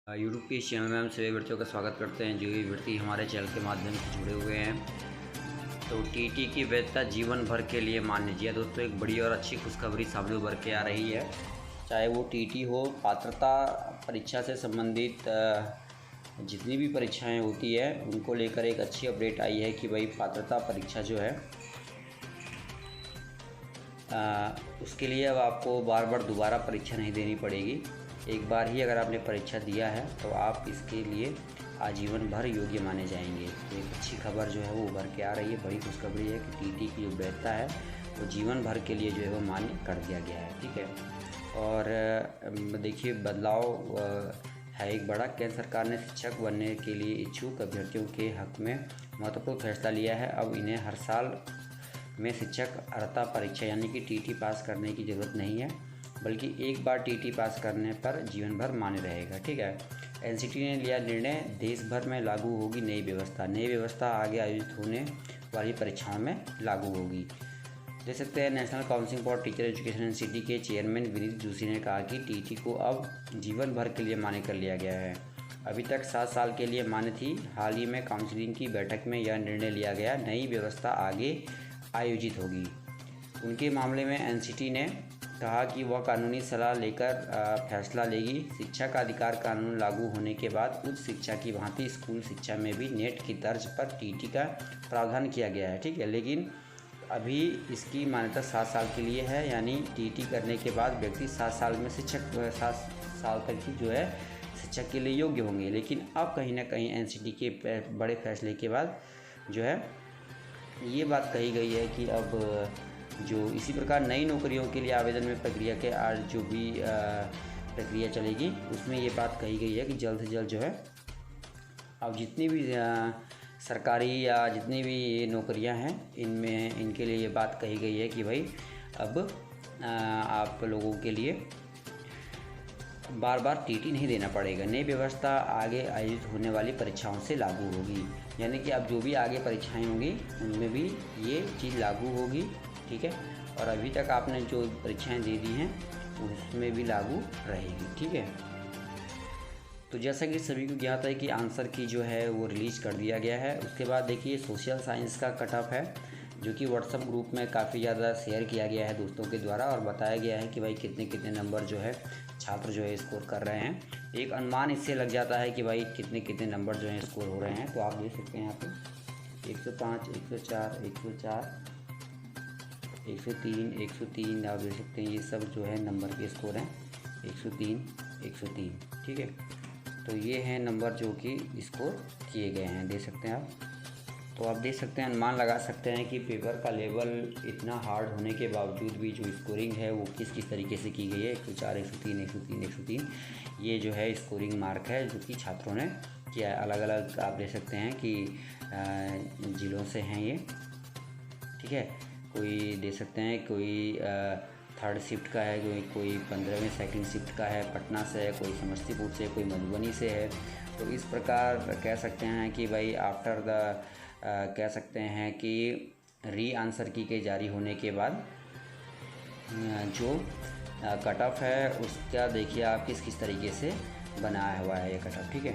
YouTube के इस channel में हम सभी व्यक्तियों का स्वागत करते हैं जो भी व्यक्ति हमारे चैनल के माध्यम से जुड़े हुए हैं। तो टीटी की वैधता जीवन भर के लिए मान्य। जी दोस्तों, एक बड़ी और अच्छी खुशखबरी सामने उभर के आ रही है। चाहे वो टीटी हो, पात्रता परीक्षा से संबंधित जितनी भी परीक्षाएं होती है उनको लेकर एक अच्छी अपडेट आई है कि भाई पात्रता परीक्षा जो है उसके लिए अब आपको बार बार दोबारा परीक्षा नहीं देनी पड़ेगी। एक बार ही अगर आपने परीक्षा दिया है तो आप इसके लिए आजीवन भर योग्य माने जाएंगे। तो एक अच्छी खबर जो है वो उभर के आ रही है। बड़ी खुशखबरी है कि टीटी की जो वैधता है वो जीवन भर के लिए जो है वो मान्य कर दिया गया है। ठीक है, और देखिए बदलाव है एक बड़ा। केंद्र सरकार ने शिक्षक बनने के लिए इच्छुक अभ्यर्थियों के हक में महत्वपूर्ण फैसला लिया है। अब इन्हें हर साल में शिक्षक अर्हता परीक्षा यानी कि टीटी पास करने की ज़रूरत नहीं है, बल्कि एक बार टीटी पास करने पर जीवन भर मान्य रहेगा। ठीक है, एनसीटी ने लिया निर्णय, देश भर में लागू होगी नई व्यवस्था। नई व्यवस्था आगे आयोजित होने वाली परीक्षाओं में लागू होगी। देख सकते हैं national council for teacher education NCT के चेयरमैन विनीत जोशी ने कहा कि टीटी को अब जीवन भर के लिए मान्य कर लिया गया है। अभी तक 7 साल के लिए मान्य थी। हाल ही में काउंसिलिंग की बैठक में यह निर्णय लिया गया। नई व्यवस्था आगे आयोजित होगी। उनके मामले में एनसीटी ने कहा कि वह कानूनी सलाह लेकर फैसला लेगी। शिक्षा का अधिकार कानून लागू होने के बाद उच्च शिक्षा की भांति स्कूल शिक्षा में भी नेट की तर्ज पर टीटी का प्रावधान किया गया है। ठीक है, लेकिन अभी इसकी मान्यता 7 साल के लिए है, यानी टीटी करने के बाद व्यक्ति 7 साल में 7 साल तक ही जो है शिक्षक के लिए योग्य होंगे। लेकिन अब कहीं ना कहीं एनसीटी के बड़े फैसले के बाद जो है ये बात कही गई है कि अब जो इसी प्रकार नई नौकरियों के लिए आवेदन में प्रक्रिया के आज जो भी प्रक्रिया चलेगी उसमें ये बात कही गई है कि जल्द से जल्द जो है अब जितनी भी सरकारी या जितनी भी नौकरियां हैं इनमें इनके लिए ये बात कही गई है कि भाई अब आप लोगों के लिए बार बार टीटी नहीं देना पड़ेगा। नई व्यवस्था आगे आयोजित होने वाली परीक्षाओं से लागू होगी, यानी कि अब जो भी आगे परीक्षाएं होंगी उनमें भी ये चीज़ लागू होगी। ठीक है, और अभी तक आपने जो परीक्षाएं दे दी हैं उसमें भी लागू रहेगी। ठीक है, तो जैसा कि सभी को ज्ञात है कि आंसर की जो है वो रिलीज़ कर दिया गया है। उसके बाद देखिए सोशल साइंस का कट ऑफ है जो कि व्हाट्सएप ग्रुप में काफ़ी ज़्यादा शेयर किया गया है दोस्तों के द्वारा, और बताया गया है कि भाई कितने कितने नंबर जो है छात्र जो है स्कोर कर रहे हैं। एक अनुमान इससे लग जाता है कि भाई कितने कितने नंबर जो हैं स्कोर हो रहे हैं। तो आप देख सकते हैं यहाँ पे 105, 104, 104, 103, 103 आप देख सकते हैं। ये सब जो है नंबर के स्कोर हैं 103, 103। ठीक है, तो ये हैं नंबर जो कि स्कोर किए गए हैं, देख सकते हैं आप। तो आप देख सकते हैं, अनुमान लगा सकते हैं कि पेपर का लेवल इतना हार्ड होने के बावजूद भी जो स्कोरिंग है वो किस किस तरीके से की गई है। 104, 103, 103, 103 ये जो है स्कोरिंग मार्क है जो कि छात्रों ने किया है। अलग अलग आप देख सकते हैं कि ज़िलों से हैं ये। ठीक है, कोई देख सकते हैं कोई 3rd शिफ्ट का है, कोई 15वें 2nd शिफ्ट का है, पटना से है, कोई समस्तीपुर से, कोई मधुबनी से है। तो इस प्रकार कह सकते हैं कि भाई आफ्टर द कह सकते हैं कि री आंसर की के जारी होने के बाद जो कट ऑफ है उसका देखिए आप किस किस तरीके से बनाया हुआ है ये कट ऑफ। ठीक है,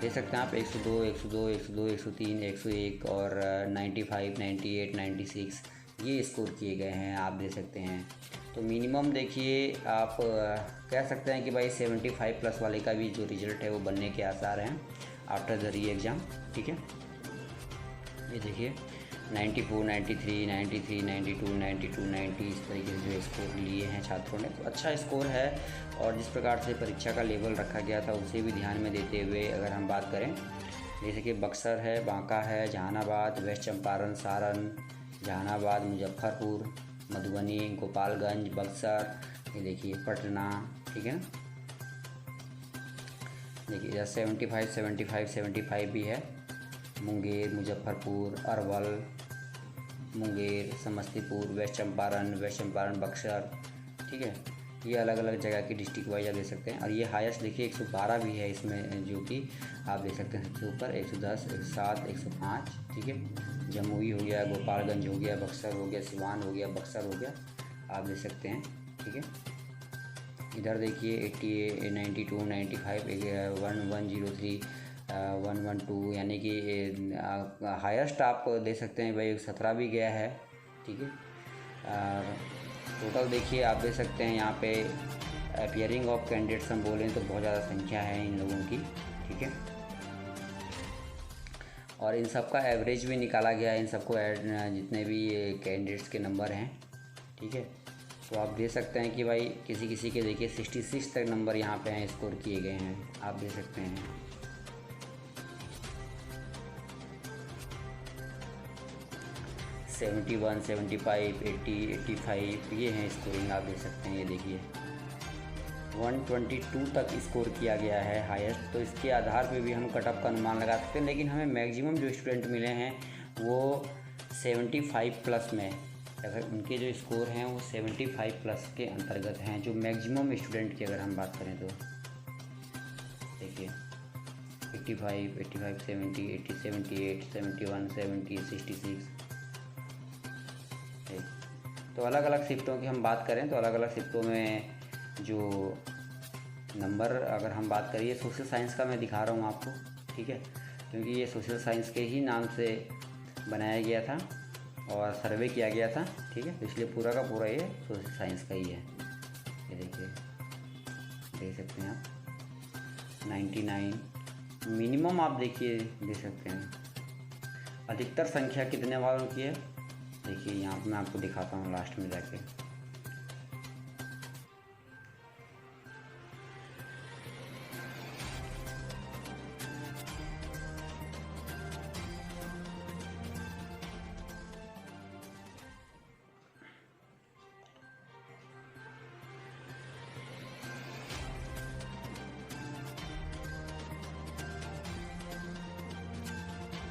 देख सकते हैं आप 102, 102, 102, 103, 101 और 95, 98, 96 ये स्कोर किए गए हैं, आप देख सकते हैं। तो मिनिमम देखिए आप कह सकते हैं कि भाई 75 प्लस वाले का भी जो रिज़ल्ट है वो बनने के आसार हैं आफ्टर द री एग्ज़ाम। ठीक है, ये देखिए 94, 93, 93, 92, 92, 90 इस तरीके से जो स्कोर लिए हैं छात्रों ने। तो अच्छा स्कोर है, और जिस प्रकार से परीक्षा का लेवल रखा गया था उसे भी ध्यान में देते हुए अगर हम बात करें, जैसे कि बक्सर है, बांका है, जहानाबाद, वेस्ट चंपारण, सारण, जहानाबाद, मुजफ्फरपुर, मधुबनी, गोपालगंज, बक्सर, ये देखिए पटना। ठीक है ना, देखिए इधर 75, 75, 75 भी है। मुंगेर, मुजफ्फरपुर, अरवल, मुंगेर, समस्तीपुर, वेस्ट चंपारण, बक्सर। ठीक है, ये अलग अलग जगह की डिस्ट्रिक्ट वाइज आप देख सकते हैं। और ये हाईएस्ट देखिए 112 भी है इसमें, जो कि आप देख सकते हैं सबसे ऊपर 110, 107, 105। ठीक है, जमुई हो गया, गोपालगंज हो गया, बक्सर हो गया, सिवान हो गया, बक्सर हो गया, आप देख सकते हैं। ठीक है, इधर देखिए 88, 92, 95, 1103, 112, यानी कि हाईएस्ट आप दे सकते हैं भाई 17 भी गया है। ठीक है, और टोटल देखिए आप देख सकते हैं यहाँ पे अपीयरिंग ऑफ कैंडिडेट्स हम बोलें तो बहुत ज़्यादा संख्या है इन लोगों की। ठीक है, और इन सब का एवरेज भी निकाला गया है, इन सबको जितने भी कैंडिडेट्स के नंबर हैं। ठीक है, तो आप देख सकते हैं कि भाई किसी किसी के देखिए 66 तक नंबर यहाँ पे हैं, स्कोर किए गए हैं, आप देख सकते हैं। सेवेंटी 75, 80, 85 ये हैं स्कोरिंग, आप देख सकते हैं। ये देखिए 122 तक स्कोर किया गया है हाईएस्ट। तो इसके आधार पे भी हम कट ऑफ का अनुमान लगा सकते हैं, लेकिन हमें मैक्सिमम जो स्टूडेंट मिले हैं वो 75 प्लस में, अगर उनके जो स्कोर हैं वो 75 प्लस के अंतर्गत हैं, जो मैक्सिमम स्टूडेंट की अगर हम बात करें तो देखिए 85, 85, 70, 80, 78, 71, 70, 66। तो अलग अलग शिफ्टों की हम बात करें तो अलग अलग शिफ्टों में जो नंबर, अगर हम बात करिए सोशल साइंस का मैं दिखा रहा हूँ आपको। ठीक है, क्योंकि ये सोशल साइंस के ही नाम से बनाया गया था और सर्वे किया गया था। ठीक है, इसलिए पूरा का पूरा ये सोशल साइंस का ही है। ये देखिए, देख सकते हैं आप 99 मिनिमम, आप देखिए देख सकते हैं। अधिकतर संख्या कितने वालों की है देखिए, यहाँ पर मैं आपको दिखाता हूँ लास्ट में जाके।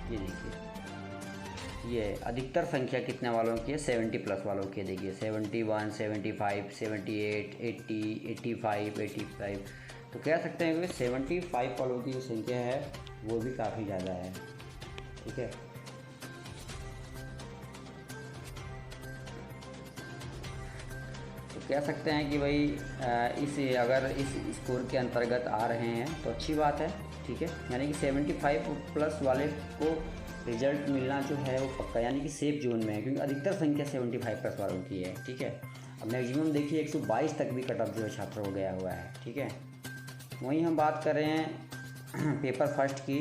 ये देखिए, ये अधिकतर संख्या कितने वालों की है, 70 प्लस वालों की है। देखिए 71, 75, 78, 80, 85, 85। तो कह सकते हैं कि 75 वालों की जो संख्या है वो भी काफ़ी ज़्यादा है। ठीक है, तो कह सकते हैं कि भाई अगर इस स्कोर के अंतर्गत आ रहे हैं तो अच्छी बात है। ठीक है, यानी कि 75 प्लस वाले को रिजल्ट मिलना जो है वो पक्का, यानी कि सेफ जोन में है, क्योंकि अधिकतर संख्या 75 प्लस वालों की है। ठीक है, अब मैक्सिमम देखिए 122 तक भी कट ऑफ जो है छात्रों को गया हुआ है। ठीक है, वहीं हम बात कर रहे हैं पेपर फर्स्ट की।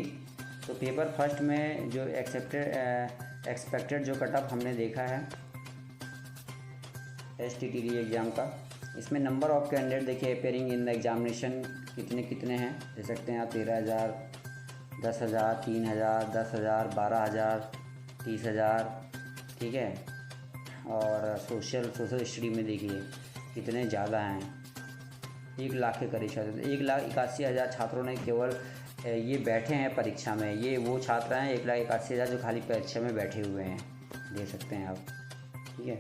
तो पेपर फर्स्ट में जो एक्सपेक्टेड जो कट ऑफ हमने देखा है STTD एग्ज़ाम का, इसमें नंबर ऑफ़ कैंडिडेट देखिए अपेयरिंग इन द एग्जामिनेशन कितने हैं, देख सकते हैं आप। 13,000, 10,000, 3,000, 10,000, 12,000, 30,000। ठीक है, और सोशल स्टडी में देखिए कितने ज़्यादा हैं, 1 लाख के करीब छात्र, 1,81,000 छात्रों ने केवल ये बैठे हैं परीक्षा में। ये वो छात्र हैं 1,81,000 जो खाली परीक्षा में बैठे हुए हैं, देख सकते हैं आप। ठीक है,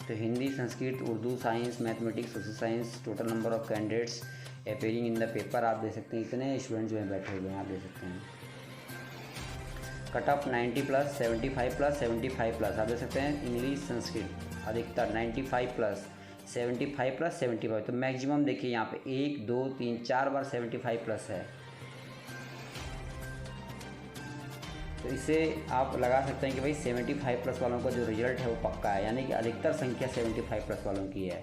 तो Hindi, Sanskrit, Urdu, science, mathematics, social science, total number of candidates appearing in the paper, आप देख सकते हैं इतने स्टूडेंट जो हैं बैठे हुए हैं, आप देख सकते हैं। Cut off 90 plus, 75 plus, 75 plus, आप देख सकते हैं। इंग्लिश, संस्कृत अधिकतर 95 प्लस, 75 प्लस, 75। तो मैक्सिमम देखिए यहाँ पे 1, 2, 3, 4 बार 75 प्लस है। तो इससे आप लगा सकते हैं कि भाई 75 प्लस वालों का जो रिजल्ट है वो पक्का है, यानी कि अधिकतर संख्या 75 प्लस वालों की है।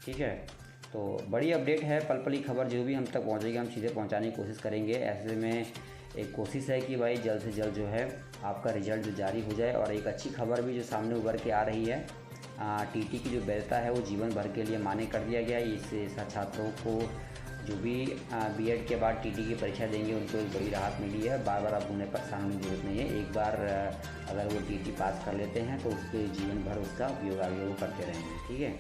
ठीक है, तो बड़ी अपडेट है, पल पल की खबर जो भी हम तक पहुंचेगी हम सीधे पहुंचाने की कोशिश करेंगे। ऐसे में एक कोशिश है कि भाई जल्द से जल्द जो है आपका रिजल्ट जारी हो जाए। और एक अच्छी खबर भी जो सामने उभर के आ रही है, TT की जो वैधता है वो जीवन भर के लिए मान्य कर दिया गया है। इससे छात्रों को जो भी B.Ed के बाद TT की परीक्षा देंगे उनको एक बड़ी राहत मिली है। बार बार अब उन्हें परेशान होने की जरूरत नहीं है। एक बार अगर वो TT पास कर लेते हैं तो उसके जीवन भर उसका उपयोग आगे वो करते रहेंगे। ठीक है,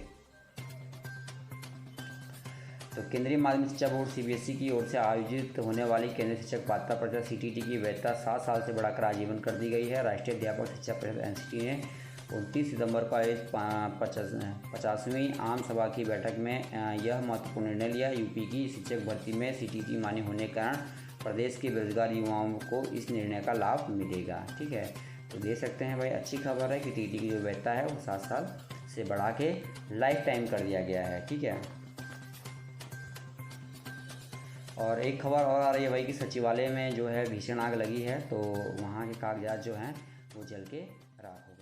तो केंद्रीय माध्यमिक शिक्षा बोर्ड CBSE की ओर से आयोजित होने वाली केंद्रीय शिक्षक पात्रता परीक्षा CTT की वैधता 7 साल से बढ़ाकर आजीवन कर दी गई है। राष्ट्रीय अध्यापक शिक्षा परिषद NCT ने 29 सितंबर को आयोजित 50वीं आम सभा की बैठक में यह महत्वपूर्ण निर्णय लिया। यूपी की शिक्षक भर्ती में CTT मान्य होने के कारण प्रदेश के बेरोजगार युवाओं को इस निर्णय का लाभ मिलेगा। ठीक है, तो देख सकते हैं भाई अच्छी खबर है कि TT की जो वैधता है वो 7 साल से बढ़ा के लाइफ टाइम कर दिया गया है। ठीक है, और एक खबर और आ रही है भाई कि सचिवालय में जो है भीषण आग लगी है, तो वहाँ के कागजात जो हैं वो जल के राख हो